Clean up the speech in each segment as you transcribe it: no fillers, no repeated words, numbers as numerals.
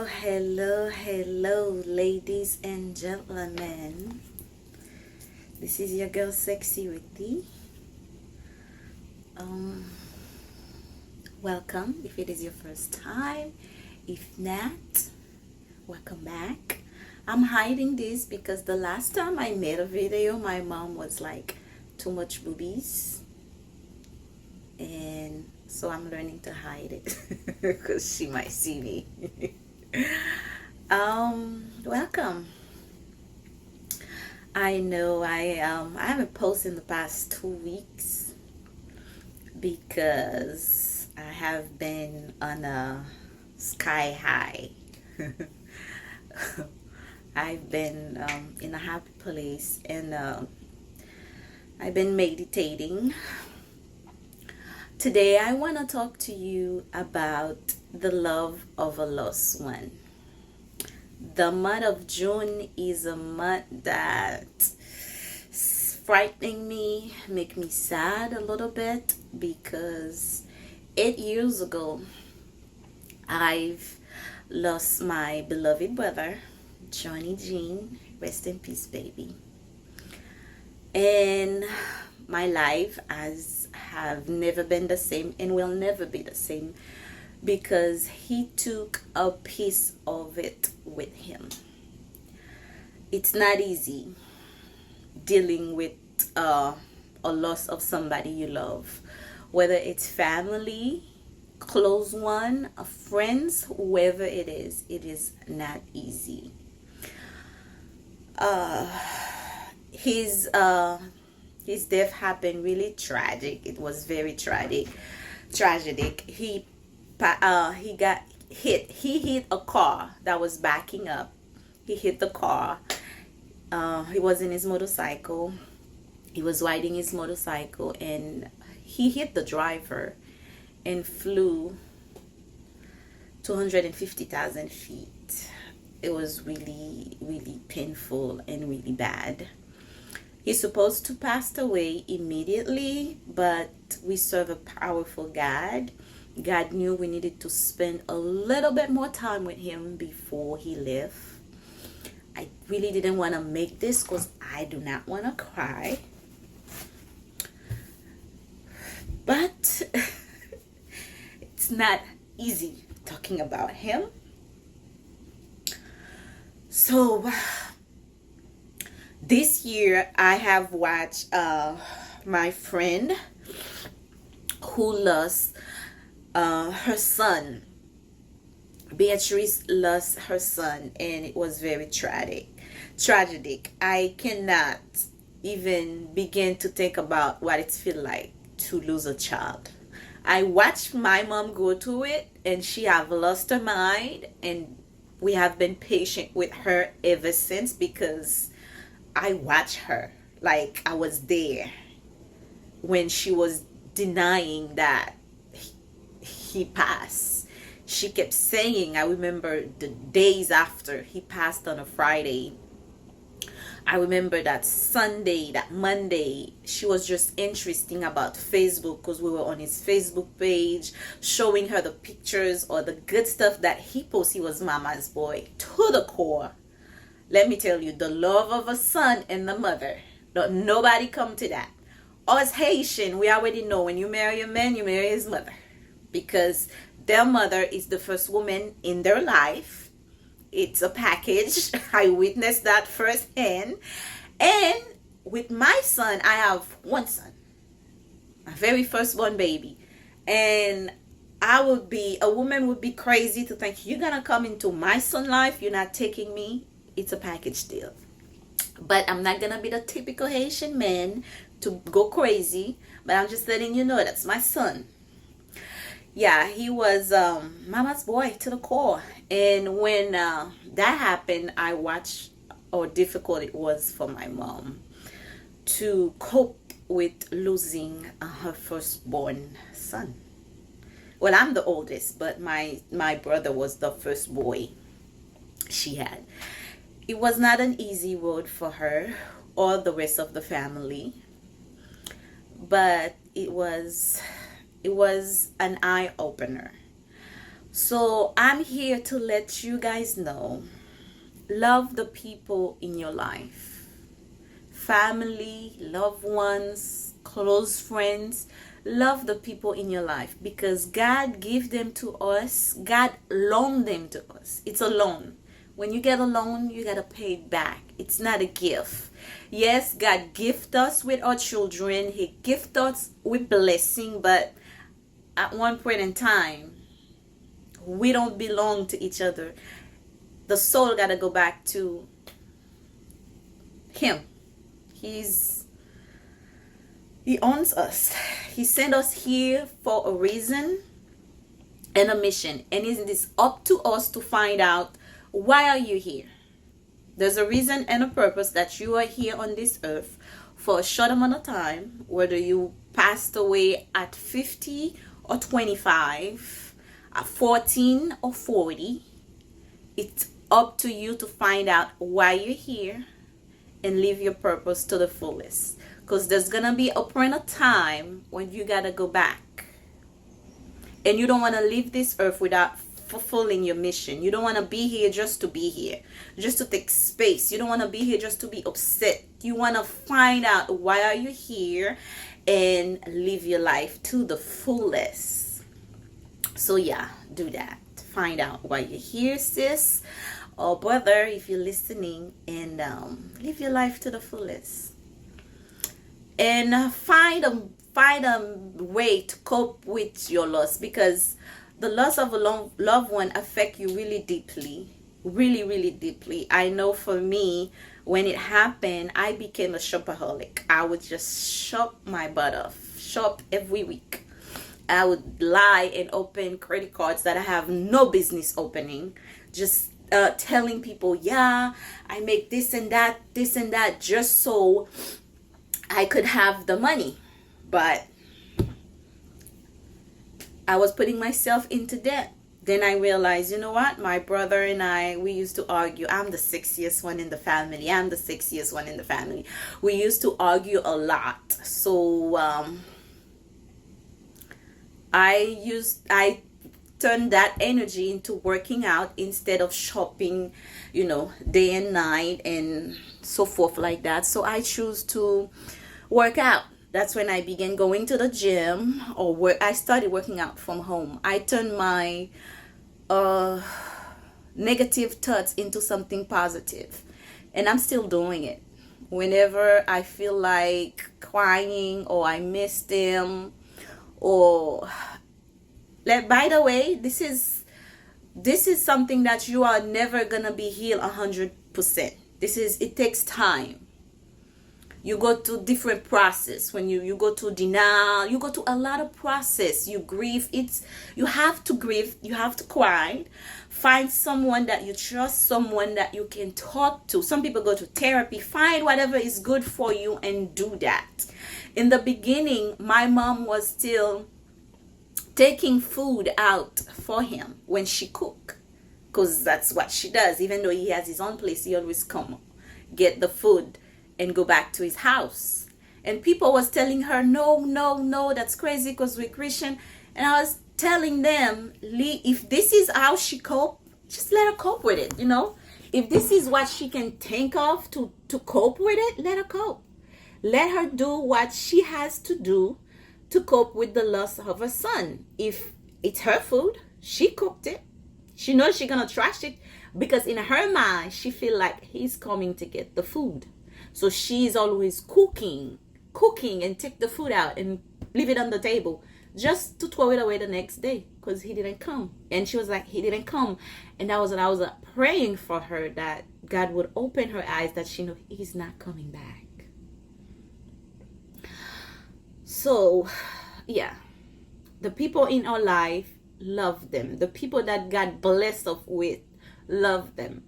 Hello, ladies and gentlemen. This is your girl Sexy Witty. Um, Welcome if it is your first time. If not, welcome back. I'm hiding this because the last time I made a video, my mom was like, too much boobies. And so I'm learning to hide it because she might see me. Welcome. I know I haven't posted in the past 2 weeks because I have been on a sky high. I've been in a happy place and I've been meditating. Today I want to talk to you about the love of a lost one. The month of June is a month that's frightening me, make me sad a little bit because 8 years ago I've lost my beloved brother, Johnny Jean. Rest in peace, baby. And my life have never been the same and will never be the same because he took a piece of it with him. It's not easy dealing with a loss of somebody you love, whether it's family, close one, friends, whoever it is not easy. His death happened really tragic. It was very tragic. He got hit. He hit a car that was backing up. He hit the car. He was in his motorcycle. He was riding his motorcycle and he hit the driver and flew 250,000 feet. It was really, really painful and really bad. He's supposed to pass away immediately, but we serve a powerful God. God knew we needed to spend a little bit more time with him before he left. I really didn't want to make this because I do not want to cry. But it's not easy talking about him. So this year I have watched my friend who lost her son. Beatrice lost her son and it was very tragic. I cannot even begin to think about what it feels like to lose a child. I watched my mom go through it and she have lost her mind, and we have been patient with her ever since because I watched her. Like I was there when she was denying that he passed. She kept saying, I remember the days after he passed on a Friday. I remember that Sunday, that Monday, she was just interesting about Facebook because we were on his Facebook page, showing her the pictures or the good stuff that he posted. He was mama's boy to the core. Let me tell you, the love of a son and the mother, nobody come to that. Us Haitian, we already know when you marry a man, you marry his mother because their mother is the first woman in their life. It's a package. I witnessed that firsthand. And with my son, I have one son, my very firstborn baby. And a woman would be crazy to think you're gonna come into my son's life, you're not taking me. It's a package deal. But I'm not gonna be the typical Haitian man to go crazy. But I'm just letting you know that's my son. Yeah, he was mama's boy to the core. And when that happened, I watched how difficult it was for my mom to cope with losing her firstborn son. Well, I'm the oldest, but my brother was the first boy she had. It was not an easy road for her or the rest of the family, but it was an eye opener So I'm here to let you guys know, love the people in your life, family, loved ones, close friends. Love the people in your life because God gave them to us. God loaned them to us. It's a loan. When you get a loan, you gotta pay it back. It's not a gift. Yes, God gift us with our children. He gift us with blessing, but at one point in time, we don't belong to each other. The soul gotta go back to Him. He owns us. He sent us here for a reason and a mission. And it is up to us to find out, why are you here? There's a reason and a purpose that you are here on this earth for a short amount of time, whether you passed away at 50 or 25, at 14 or 40. It's up to you to find out why you're here and live your purpose to the fullest. Because there's going to be a point of time when you got to go back. And you don't want to leave this earth without fulfilling your mission. You don't want to be here just to be here, just to take space. You don't want to be here just to be upset. You want to find out, why are you here, and live your life to the fullest. So yeah, do that. Find out why you're here, sis or brother, if you're listening, and live your life to the fullest. And find a way to cope with your loss, because the loss of a loved one affect you really deeply, really deeply. I know for me, when it happened, I became a shopaholic. I would just shop my butt off, shop every week. I would lie and open credit cards that I have no business opening, just telling people, yeah, I make this and that, just so I could have the money. But I was putting myself into debt. Then I realized, you know what? My brother and I, we used to argue. I'm the sexiest one in the family. We used to argue a lot. So I turned that energy into working out instead of shopping, day and night and so forth like that. So I choose to work out. That's when I began going to the gym, or I started working out from home. I turned my negative thoughts into something positive, and I'm still doing it. Whenever I feel like crying, or I miss them, or by the way, this is something that you are never gonna be healed 100%. It takes time. You go to different process. When you go to denial, you go to a lot of process. You grieve. You have to grieve. You have to cry. Find someone that you trust, someone that you can talk to. Some people go to therapy. Find whatever is good for you and do that. In the beginning, my mom was still taking food out for him when she cook, because that's what she does. Even though he has his own place, he always come get the food and go back to his house. And people was telling her, no, that's crazy because we're Christian. And I was telling them, if this is how she cope, just let her cope with it. If this is what she can think of to cope with it, let her cope. Let her do what she has to do to cope with the loss of her son. If it's her food, she cooked it. She knows she's gonna trash it, because in her mind, she feel like he's coming to get the food. So she's always cooking and take the food out and leave it on the table just to throw it away the next day because he didn't come. And she was like, he didn't come. And that was what I was praying for her, that God would open her eyes, that she know he's not coming back. So, yeah, the people in our life, love them. The people that God blessed us with, love them.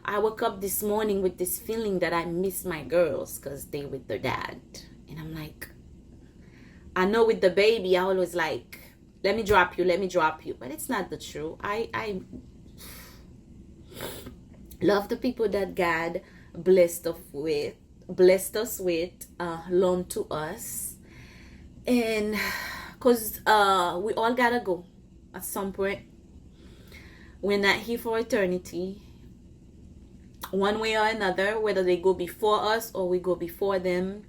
I woke up this morning with this feeling that I miss my girls because they with their dad. And I'm like, I know with the baby, I always like, let me drop you. But it's not the truth. I love the people that God blessed us with, loaned to us. And because we all gotta go at some point. We're not here for eternity. One way or another, whether they go before us or we go before them,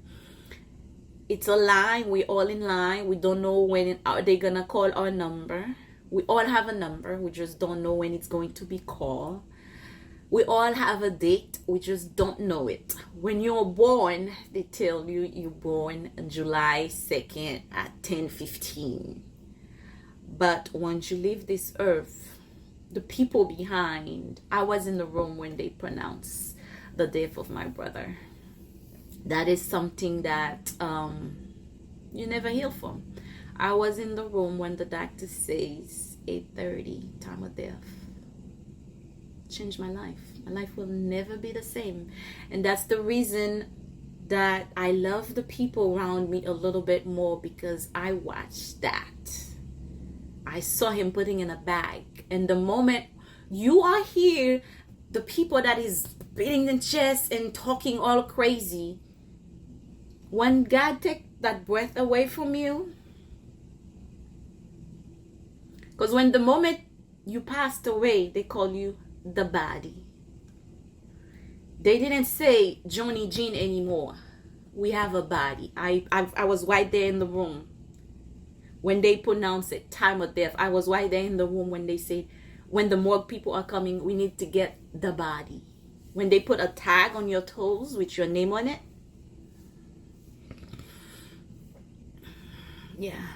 it's a line. We're all in line. We don't know when are they gonna call our number. We all have a number. We just don't know when it's going to be called. We all have a date. We just don't know it. When you're born, they tell you you're born on July 2nd at 10:15. But once you leave this earth, the people behind, I was in the room when they pronounced the death of my brother. That is something that you never heal from. I was in the room when the doctor says 8:30, time of death. Changed my life. My life will never be the same. And that's the reason that I love the people around me a little bit more, because I watched that. I saw him putting in a bag. And the moment you are here, the people that is beating the chest and talking all crazy, when God take that breath away from you, because when the moment you passed away, they call you the body. They didn't say Johnny Jean anymore. We have a body. I was right there in the room when they pronounced it, time of death. I was right there in the room when they said, when the morgue people are coming, we need to get the body. When they put a tag on your toes with your name on it. Yeah,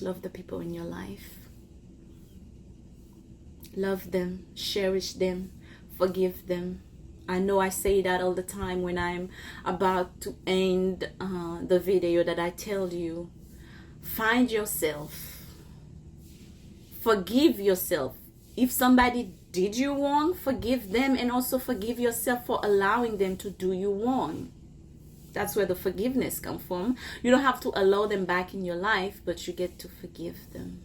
love the people in your life. Love them, cherish them, forgive them. I know I say that all the time when I'm about to end the video, that I tell you, find yourself, forgive yourself. If somebody did you wrong, forgive them, and also forgive yourself for allowing them to do you wrong. That's where the forgiveness comes from. You don't have to allow them back in your life, but you get to forgive them.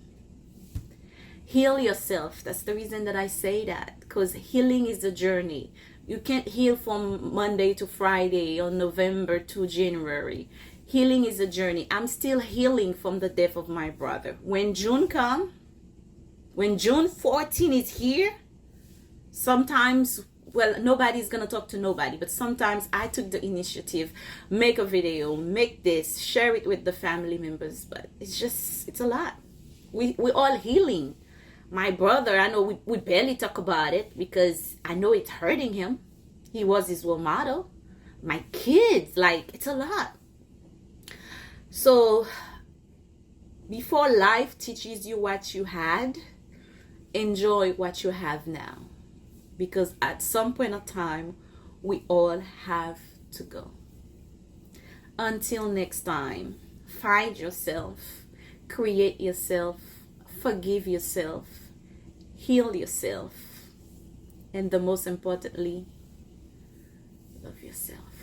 Heal yourself. That's the reason that I say that, because healing is a journey. You can't heal from Monday to Friday or November to January. Healing is a journey. I'm still healing from the death of my brother. When June 14 is here, sometimes, well, nobody's gonna talk to nobody, but sometimes I took the initiative, make a video, make this, share it with the family members, but it's a lot. We're all healing. My brother, I know we barely talk about it because I know it's hurting him. He was his role model. My kids, like, it's a lot. So before life teaches you what you had, enjoy what you have now. Because at some point of time, we all have to go. Until next time, find yourself, create yourself, forgive yourself, heal yourself, and the most importantly, love yourself.